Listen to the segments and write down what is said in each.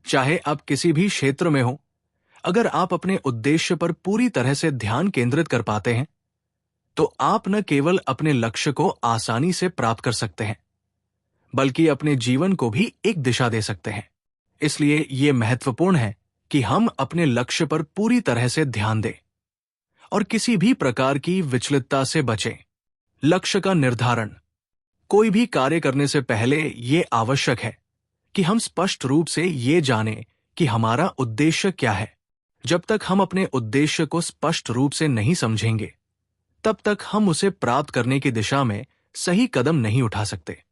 चाहे आप किसी भी क्षेत्र में हो, अगर आप अपने उद्देश्य पर पूरी तरह से ध्यान केंद्रित कर पाते हैं, तो आप न केवल अपने लक्ष्य को आसानी से प्राप्त कर सकते हैं, बल्कि अपने जीवन को भी एक दिशा दे सकते हैं। इसलिए यह महत्वपूर्ण है कि हम अपने लक्ष्य पर पूरी तरह से ध्यान दें और किसी भी प्रकार की विचलितता से बचें। लक्ष्य का निर्धारण। कोई भी कार्य करने से पहले यह आवश्यक है कि हम स्पष्ट रूप से ये जानें कि हमारा उद्देश्य क्या है। जब तक हम अपने उद्देश्य को स्पष्ट रूप से नहीं समझेंगे, तब तक हम उसे प्राप्त करने की दिशा में सही कदम नहीं उठा सकते।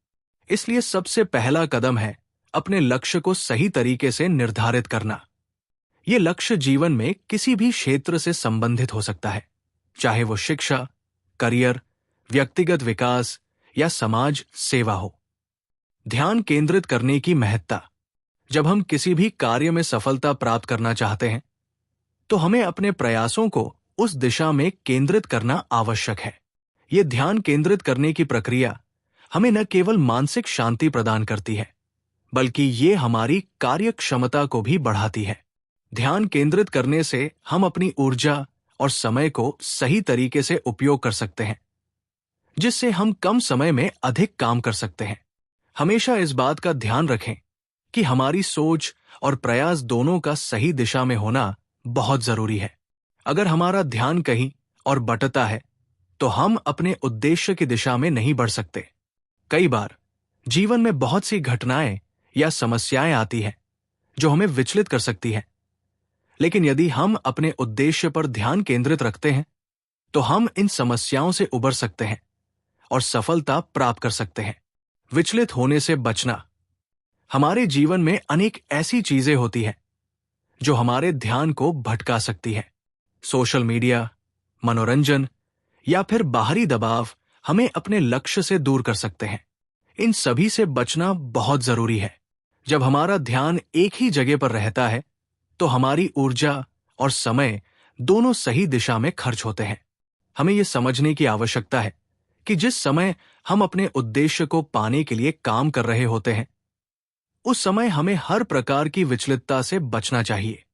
इसलिए सबसे पहला कदम है अपने लक्ष्य को सही तरीके से निर्धारित करना। यह लक्ष्य जीवन में किसी भी क्षेत्र से संबंधित हो सकता है, चाहे वो शिक्षा, करियर, व्यक्तिगत विकास या समाज सेवा हो। ध्यान केंद्रित करने की महत्ता। जब हम किसी भी कार्य में सफलता प्राप्त करना चाहते हैं, तो हमें अपने प्रयासों को उस दिशा में केंद्रित करना आवश्यक है। यह ध्यान केंद्रित करने की प्रक्रिया हमें न केवल मानसिक शांति प्रदान करती है, बल्कि ये हमारी कार्य क्षमता को भी बढ़ाती है। ध्यान केंद्रित करने से हम अपनी ऊर्जा और समय को सही तरीके से उपयोग कर सकते हैं, जिससे हम कम समय में अधिक काम कर सकते हैं। हमेशा इस बात का ध्यान रखें कि हमारी सोच और प्रयास दोनों का सही दिशा में होना बहुत जरूरी है। अगर हमारा ध्यान कहीं और भटकता है, तो हम अपने उद्देश्य की दिशा में नहीं बढ़ सकते। कई बार जीवन में बहुत सी घटनाएं या समस्याएं आती हैं जो हमें विचलित कर सकती हैं, लेकिन यदि हम अपने उद्देश्य पर ध्यान केंद्रित रखते हैं, तो हम इन समस्याओं से उबर सकते हैं और सफलता प्राप्त कर सकते हैं। विचलित होने से बचना। हमारे जीवन में अनेक ऐसी चीजें होती हैं जो हमारे ध्यान को भटका सकती हैं। सोशल मीडिया, मनोरंजन या फिर बाहरी दबाव हमें अपने लक्ष्य से दूर कर सकते हैं। इन सभी से बचना बहुत जरूरी है। जब हमारा ध्यान एक ही जगह पर रहता है, तो हमारी ऊर्जा और समय दोनों सही दिशा में खर्च होते हैं। हमें यह समझने की आवश्यकता है कि जिस समय हम अपने उद्देश्य को पाने के लिए काम कर रहे होते हैं, उस समय हमें हर प्रकार की विचलितता से बचना चाहिए।